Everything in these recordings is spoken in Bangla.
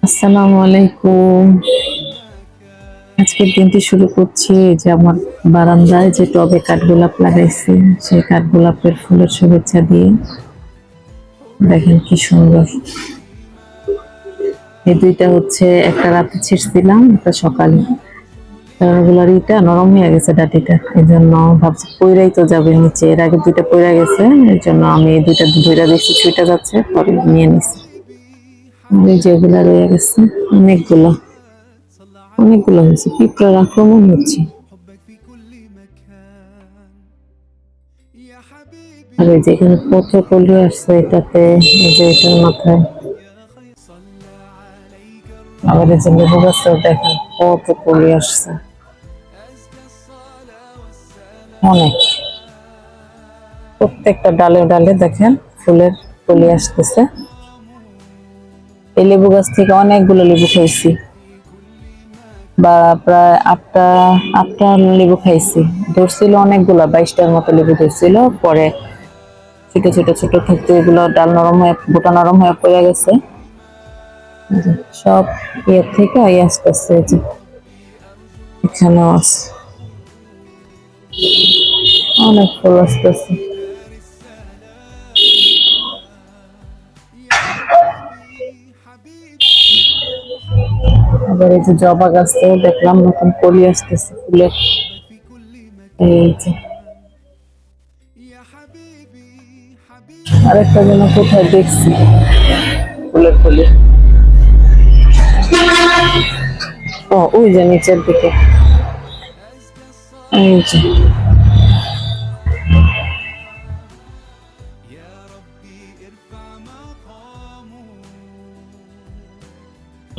আসসালামু আলাইকুম। আজকের দিনটি শুরু করছি যে আমার বারান্দায় যে টবে কাঠগোলাপ লাগাইছি সেই কাঠগোলাপের ফুলের শুভেচ্ছা দিয়ে। দেখেন কি সুন্দর। এই দুইটা হচ্ছে একটা রাতে ছিঁড়ছিলাম, একটা সকালে। ওগুলার ইটা নরম হয়ে গেছে ডাটিটা, এই জন্য ভাবছি পইরাই তো যাবে নিচে। এর আগে দুইটা পইরা গেছে, এই জন্য আমি এই দুইটা ধইরা দেখছি ছুইটা যাচ্ছে, পরে নিয়ে নিছি। আর এই যেগুলা রয়ে গেছে অনেকগুলো অনেকগুলো হয়েছে, পিঁপড়ার আক্রমণ হচ্ছে। আর এই যে এখানে কত কলি আসছে এটাতে, এই যে এটার মাথায়। আবার এই যে লেবু গাছটা দেখেন কত কলি আসছে, অনেক। প্রত্যেকটা ডালে ডালে দেখেন ফুলের কলি আসতেছে। এই লেবু গাছ থেকে অনেকগুলো লেবু খাইছি, বা প্রায় আটটা আটটা লেবু খাইছি। ধরছিল অনেকগুলা, 22টার মতো লেবু ধরছিল। পরে ছোট ছোট ছোট থাকতে এগুলো ডাল নরম হয়ে, গোটা নরম হয়ে পড়ে গেছে। সব ইয়ের থেকে আসতেছে, যে এখানেও আছে অনেক ফুল আসতেছে। আবার এই যে জবা গাছটাও দেখলাম নতুন কলি আসতেছে ফুলের। এই যে আরেকটা যেন কোথায় দেখছি ফুলের কলি। ও ওই যে নিচের দিকে, এই যে।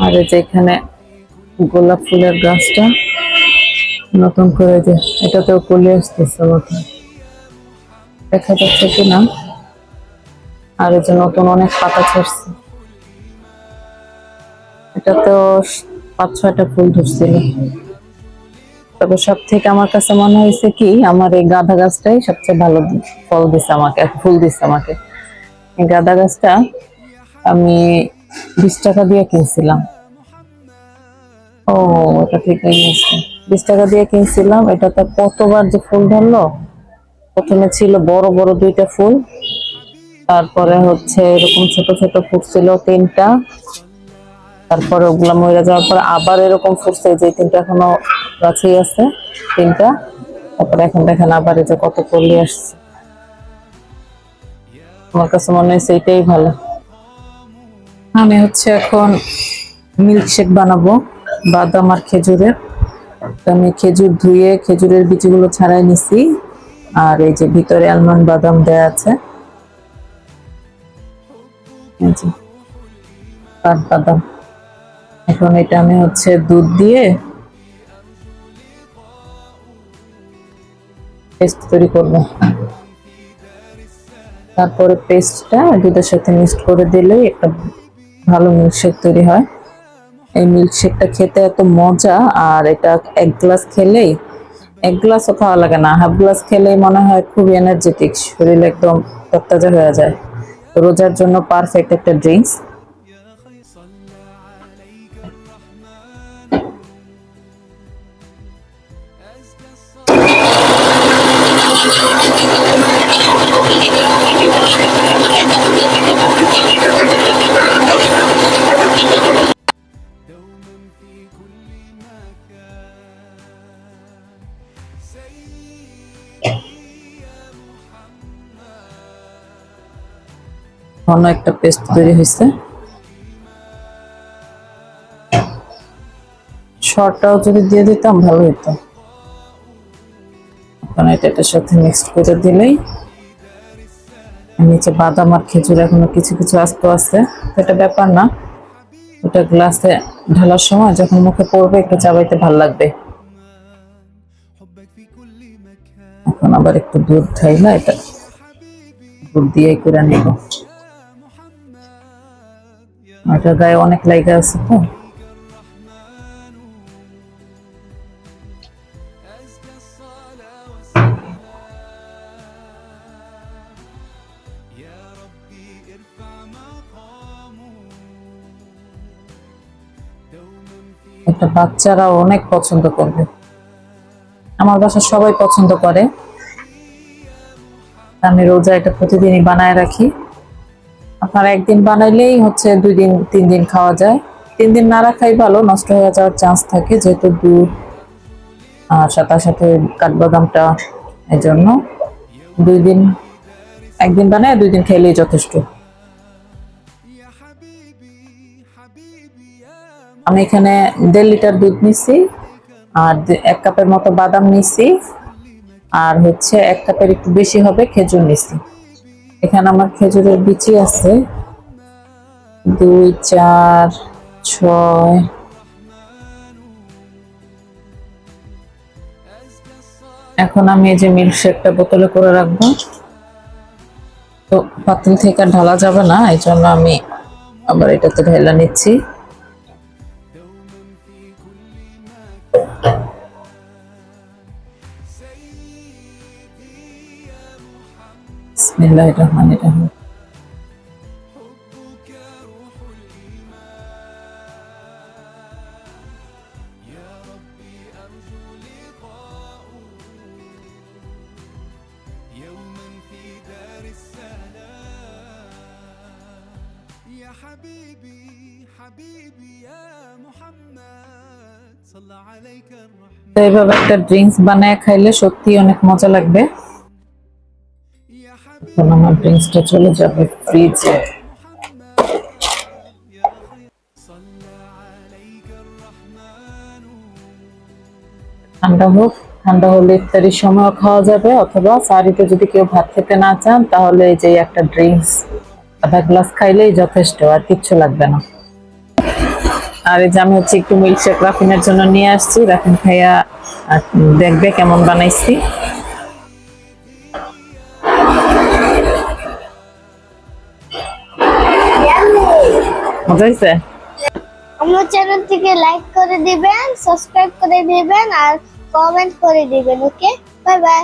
আর এই যে এখানে গোলাপ ফুলের গাছটা নতুন করে, যে এটাতেও কলি আসতেছে নতুন, দেখা যাচ্ছে কিনা। আর এই যে নতুন অনেক পাতা ছাড়ছে, এটাতেও 5-6টা ফুল ধরছিল। তবে সব থেকে আমার কাছে মনে হয়েছে কি, আমার এই গাঁদা গাছটাই সবচেয়ে ভালো ফল দিছে আমাকে, ফুল দিছে আমাকে। এই গাঁদা গাছটা আমি 20 টাকা দিয়ে কিনছিলাম। ও, এটা ঠিকই আছে। 20 টাকা দিয়ে কিনছিলাম, এটাতে কতবার যে ফুল ধরলো। প্রথমে ছিল বড় বড় 2টা ফুল, তারপরে হচ্ছে এরকম ছোট ছোট ফুটছিল 3টা, তারপরে ওগুলা মরে যাওয়ার পর আবার এরকম ফুটছে, যে 3টা এখনো গাছেই আছে, 3টা। তারপরে এখন দেখেন আবার এই যে কত কলি আসছে। আমার কাছে মনে হয়েছে এটাই ভালো। আমি হচ্ছে এখন মিল্কশেক বানাবো, বাদাম আর খেজুরের। আমি খেজুর ধুয়ে খেজুরের বীজগুলো ছাড়াই নিছি, আর এই যে ভিতরে আলমন্ড বাদাম দেয়া আছে, এই যে কাঠবাদাম। এখন এটা আমি হচ্ছে দুধ দিয়ে পেস্ট তৈরি করব। তারপরে পেস্টটা দুধের সাথে মিক্সড করে দিলেই একটা ভালো মিল্কশেক তৈরি হয়। এই মিল্কশেকটা খেতে এত মজা, আর এটা 1 গ্লাস খেলেই, 1 গ্লাসও খাওয়া লাগে না, হাফ গ্লাস খেলেই মনে হয় খুব এনার্জেটিক, শরীর একদম তরতাজা হয়ে যায়। রোজার জন্য পারফেক্ট একটা ড্রিঙ্কস। ঘন একটা পেস্ট তৈরি হয়েছে। শর্টটাও যদি দিয়ে দিতাম ভালো হতো। এখন এটার সাথে মিক্সড করে দিলেই, নিচে বাদাম আর খেজুর এখনো কিছু কিছু আস্ত আছে, এটা ব্যাপার না। ওটা গ্লাসে ঢালার সময় যখন মুখে পড়বে একটু চাবাইতে ভালো লাগবে। এখন আবার একটু দুধ ঢাইলা এটা দুধ দিয়ে করে নেব। এটা গায়ে অনেক লাইগা আছে তো। এটা বাচ্চারা অনেক পছন্দ করবে, আমার বাসার সবাই পছন্দ করে। আমি রোজা এটা প্রতিদিনই বানায় রাখি। আপনার একদিন বানাইলেই হচ্ছে 2 দিন 3 দিন খাওয়া যায়। 3 দিন না রাখাই ভালো, নষ্ট হয়ে যাওয়ার চান্স থাকে, যেহেতু দুধ আর সাথে সাথে কাঠবাদামটা, এই জন্য 2 দিন, একদিন বানায় 2 দিন খেলেই যথেষ্ট। আমি এখানে 1.5 লিটার দুধ নিছি, আর 1 কাপের মতো বাদাম নিছি, আর হচ্ছে 1 কাপের একটু বেশি হবে খেজুর নিছি। এখানে আমার খেজুরের বিচি আছে 2, 4, 6। এখন আমি এই যে মিল্কশেকটা বোতলে করে রাখবো, তো পাতিল থেকে আর ঢালা যাবে না, এই জন্য আমি আবার এটাতে ঢেলা নিচ্ছি। বিসমিল্লাহির রহমানির রহিম। يا حبيبي حبيبي يا محمد صلى عليك الرحمن তো এইভাবে একটা ড্রিঙ্কস বানায় খাইলে সত্যি অনেক মজা লাগবে। يا حبيبي এখন আমার ড্রিঙ্কসটা চলে যাবে ফ্রিজে। محمد يا خير صلى عليك الرحمن ঠান্ডা হোক, ঠান্ডা হলে ইফতারির সময় খাওয়া যাবে, অথবা সারিতে যদি কেউ ভাত খেতে না চান তাহলে এই যে একটা ড্রিঙ্কস 1/2 গ্লাস খাইলেই যথেষ্ট, আর কিচ্ছু লাগবে না। আর এই যে আমি হচ্ছে একটু মিল্কশেক রাফিনের জন্য নিয়ে আসছি, রাফিন খাইয়া দেখবে কেমন বানাইছি। মজা হয়েছে? আমার চ্যানেলটিকে লাইক করে দিবেন, সাবস্ক্রাইব করে দিবেন আর কমেন্ট করে দিবেন। ওকে, বাই বাই।